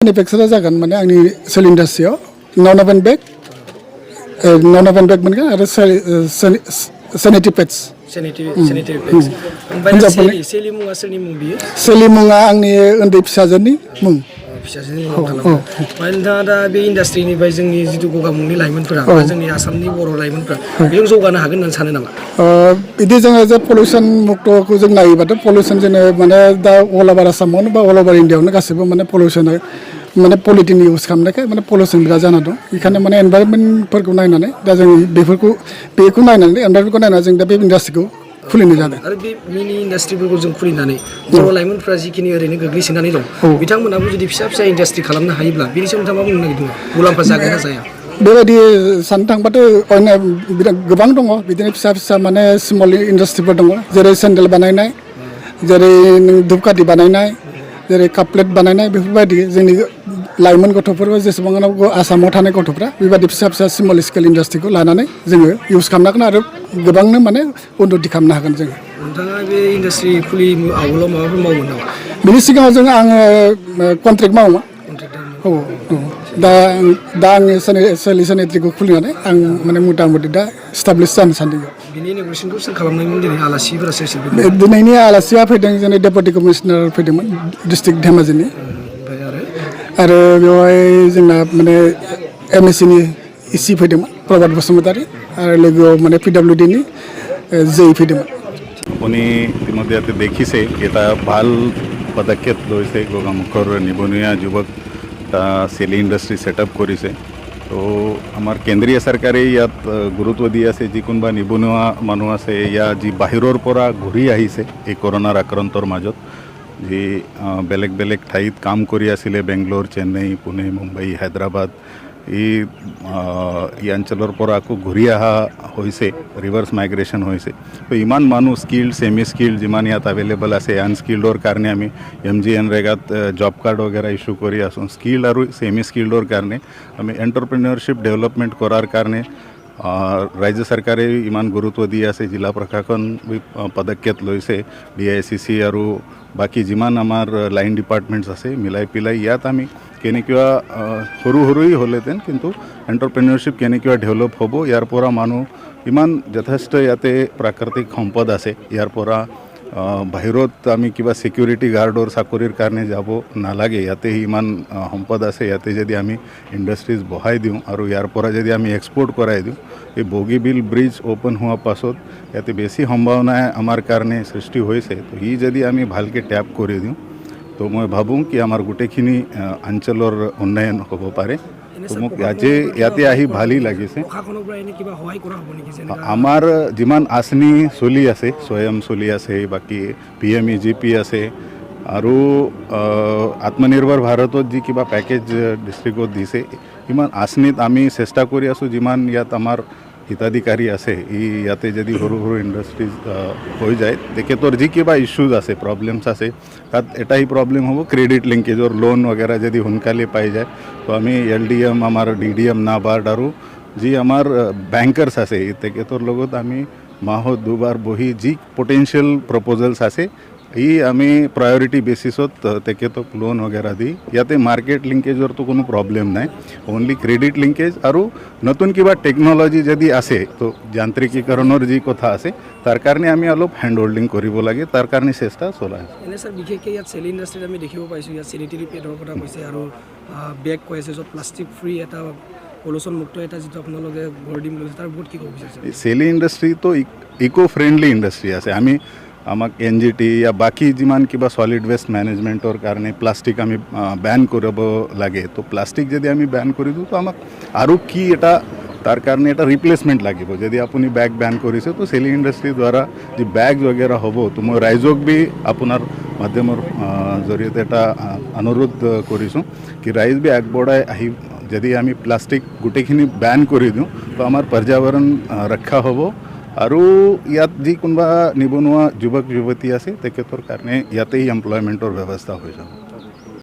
मेनुफेक्सार जागोन माने आंनि सेल इन्डास्ट्रियाव नन अभेन बेग मोनगोन आरो सेनिटरि पेड्स सेनिटरि पेड्स ओमफ्राय सेलि मुङा सोरनि मुं बियो सेलि मुङा आंनि उन्दै फिसाजोनि मुं फिसाजोनि मुं खालामो ओमफ्राय नोंथाङा दा बे इन्डास्ट्रिनिफ्राय जोंनि जिथु गगामुगनि लाइमोनफोरा बा जोंनि आसामनि बर' लाइमोनफोरा बेयाव जौगानो हागोन होननानै सानो नामा बिदि जोङो जे पलिउसन मुक्तखौ जों नायोबाथ' पलिउसन जोङो माने दा अल ओभार आसामावनो बा अल ओभार इन्डियाआवनो गासैबो माने पलिउसना माने पलिटिन इउज खालामनायखाय माने पलिउसन बिराद जाना दं बेखायनो माने एनभायरनमेन्टफोरखौ नायनानै दा जों बेखौ नायनानै एनभायरनमेन्टखौ नायनानै जों दा बे इन्डास्ट्रिखौ खुलिनाय जादों आरो बे मिनि इन्डास्ट्रिफोरखौ जों खुलिनानै बर' लाइमोनफ्रा जिखिनि ओरैनो गोग्लैसोनानै दं बिथांमोनाबो जुदि फिसा फिसा इन्डास्ट्रि खालामनो हायोब्ला बेनि सायाव नोंथाङा मा बुंनो नागिरदों मुलाम्फा जागोन ना जाया बेबायदि साननो थांबाथ' बिराद गोबां दङ बिदिनो फिसा फिसा माने स्मल इन्डास्ट्रिफोर दङ जेरै सेन्देल बानायनाय जेरै धुपकाथि बानायनाय जेरै कापलेट बानायनाय बेफोरबायदि जोंनि लाइमोन गथ'फोर जेसेबां आसामाव थानाय गथ'फ्रा बेबायदि फिसा फिसा स्मल स्केल इन्डास्ट्रिखौ लानानै जोङो इउज खालामनो हागोन आरो गोबांनो माने उन्नति खालामनो हागोन जोङो नोंथाङा बे इन्डास्ट्रि आवगोलाव माबाफोर मावोमोन नामा बिनि सिगाङाव आङो कन्ट्रेक्ट मावोमोन औ दा आङो सेनिटारिखौ खुलिनानै आं माने मथा मथि दा इस्टाब्लिस जानो सानदों बिनि इन'ग्रेसनखौ सोर खालामनायमोन दिनै आलासिफोरा सोर दिनैनि आलासिया फैदों जोंनि डेपुटि कमिशनार फैदोंमोन डिस्ट्रिक्ट धेमाजिनि आरो बेवहाय जोंना माने MSCनि इसि फैदोंमोन प्रभात बसुमतारी आरो लोगोआव माने PWDनि জেই ফিডিং আপুনি ইতিমধ্যে দেখিছে এটা ভাল পদক্ষেপ লৈছে গোগামুখৰ নিবনুৱা যুৱক চেলি ইণ্ডাষ্ট্ৰি ছেটআপ কৰিছে তো আমাৰ কেন্দ্ৰীয় চৰকাৰে ইয়াত গুৰুত্ব দি আছে যি কোনোবা নিবনুৱা মানুহ আছে ইয়াৰ যি বাহিৰৰ পৰা ঘূৰি আহিছে এই কৰোনাৰ আক্ৰান্তৰ মাজত যি বেলেগ বেলেগ ঠাইত কাম কৰি আছিলে বেংগলোৰ চেন্নাই পুনে মুম্বাই হায়দৰাবাদ এই অঞ্চলৰ পৰা আকৌ ঘূৰি অহা হৈছে ৰিভাৰ্ছ মাইগ্ৰেশ্যন হৈছে তো ইমান মানুহ স্কিল্ড ছেমি স্কিল্ড যিমান ইয়াত এভেইলেবল আছে আনস্কিল্ডৰ কাৰণে আমি MGNৰেগাত জব কাৰ্ড वगैरह ইস্যু কৰি আছোঁ স্কিল্ড আৰু ছেমি স্কিল্ডৰ কাৰণে আমি এণ্টাৰপ্ৰেনিয়ৰশ্বিপ ডেভেলপমেণ্ট কৰাৰ কাৰণে ৰাজ্য চৰকাৰে ইমান গুৰুত্ব দি আছে জিলা প্ৰশাসন পদক্ষেপ লৈছে DICC আৰু বাকী যিমান আমাৰ লাইন ডিপাৰ্টমেণ্টছ আছে মিলাই পেলাই ইয়াত আমি কেনেকুৱা সৰু সৰুই হ'লেহেঁতেন কিন্তু এণ্টাৰপ্ৰেনিয়ৰশ্বিপ কেনেকুৱা ডেভেলপ হ'ব ইয়াৰ পৰা মানুহ ইমান যথেষ্ট ইয়াতে প্ৰাকৃতিক সম্পদ আছে ইয়াৰ পৰা বাহিৰত আমি কিবা সিকিউৰিটি গাৰ্ডৰ চাকৰিৰ কাৰণে যাব নালাগে ইয়াতে ইমান সম্পদ আছে ইয়াতে যদি আমি ইণ্ডাষ্ট্ৰিজ বহাই দিওঁ আৰু ইয়াৰ পৰা যদি আমি এক্সপোৰ্ট কৰাই দিওঁ এই বগীবিল ব্ৰিজ ওপেন হোৱাৰ পাছত ইয়াতে বেছি সম্ভাৱনা আমাৰ কাৰণে সৃষ্টি হৈছে তো ই যদি আমি ভালকৈ ট্যাপ কৰি দিওঁ তো মই ভাবোঁ কি আমাৰ গোটেইখিনি অঞ্চলৰ উন্নয়ন হ'ব পাৰে মোক আজি ইয়াতে আহি ভালেই লাগিছে আমাৰ যিমান আঁচনি চলি আছে স্বয়ং চলি আছে বাকী PMEGP আছে আৰু আত্মনিৰ্ভৰ ভাৰতত যি কিবা পেকেজ ডিষ্ট্ৰিক্টত দিছে ইমান আঁচনিত আমি চেষ্টা কৰি আছোঁ যিমান ইয়াত আমাৰ হিতাধিকাৰী আছে ইয়াতে যদি সৰু সৰু ইণ্ডাষ্ট্ৰিজ হৈ যায় তেখেতৰ যি কিবা ইছ্যুজ আছে প্ৰব্লেমছ আছে তাত এটাই প্ৰব্লেম হ'ব ক্ৰেডিট লিংকেজৰ লোন वगैरह যদি সোনকালে পাই যায় তো আমি LDM আমাৰ DDM নাবাৰ্ড আৰু যি আমাৰ বেংকাৰ্ছ আছে তেখেতৰ লগত আমি মাহত দুবাৰ বহি যি পটেনচিয়েল প্ৰপ'জেলছ আছে আমি প্ৰায়ৰিটি বেচিছত তেখেতক লোন वगैरह দি ইয়াতে মাৰ্কেট লিংকেজৰতো কোনো প্ৰব্লেম নাই অনলি ক্ৰেডিট লিংকেজ আৰু নতুন কিবা টেকন'লজি যদি আছে তো যান্ত্ৰিকীকৰণৰ যি কথা আছে তাৰ কাৰণে আমি অলপ হেণ্ড হোল্ডিং কৰিব লাগে তাৰ কাৰণে চেষ্টা চলাই আছে এনে স্যাৰ বিশেষকৈ ইয়াত চেলি ইণ্ডাষ্ট্ৰিত আমি দেখিব পাইছোঁ ইয়াত চেনিটেৰী পেডৰ কথা কৈছে আৰু বেগ কৈ আছে য'ত প্লাষ্টিক ফ্ৰী এটা পলিউশ্যন মুক্ত এটা যিটো আপোনালোকে গঢ় দিম লৈছে তাৰ বহুত কি ক'ব বিচাৰিছে চেলি ইণ্ডাষ্ট্ৰিটো ইকো ফ্ৰেণ্ডলি ইণ্ডাষ্ট্ৰি আছে আমি আমাক NGT या বাকি যিমান কিবা সলিড ওয়েস্ট মেনেজমেন্টৰ কাৰণে প্লাষ্টিক আমি ব্যান কৰিব লাগে তো প্লাষ্টিক যদি আমি ব্যান কৰি দিওঁ তো আমাক আৰু কি এটা তাৰ কাৰণে এটা ৰিপ্লেচমেণ্ট লাগিব যদি আপুনি বেগ ব্যান কৰিছে তো চেলি ইণ্ডাষ্ট্ৰি দ্বাৰা যি বেগ वगैरह হ'ব তো মই ৰাইজক বি আপোনাৰ মাধ্যমৰ জৰিয়তে এটা অনুৰোধ কৰিছোঁ কি ৰাইজ বি আগবঢ়াই আহি যদি আমি প্লাষ্টিক গোটেইখিনি ব্যান কৰি দিওঁ তো আমাৰ পৰ্যাবৰণ ৰক্ষা হ'ব আৰু ইয়াত যি কোনোবা নিবনুৱা যুৱক যুৱতী আছে তেখেতৰ কাৰণে ইয়াতেই এমপ্লয়মেণ্টৰ ব্যৱস্থা হৈ যাব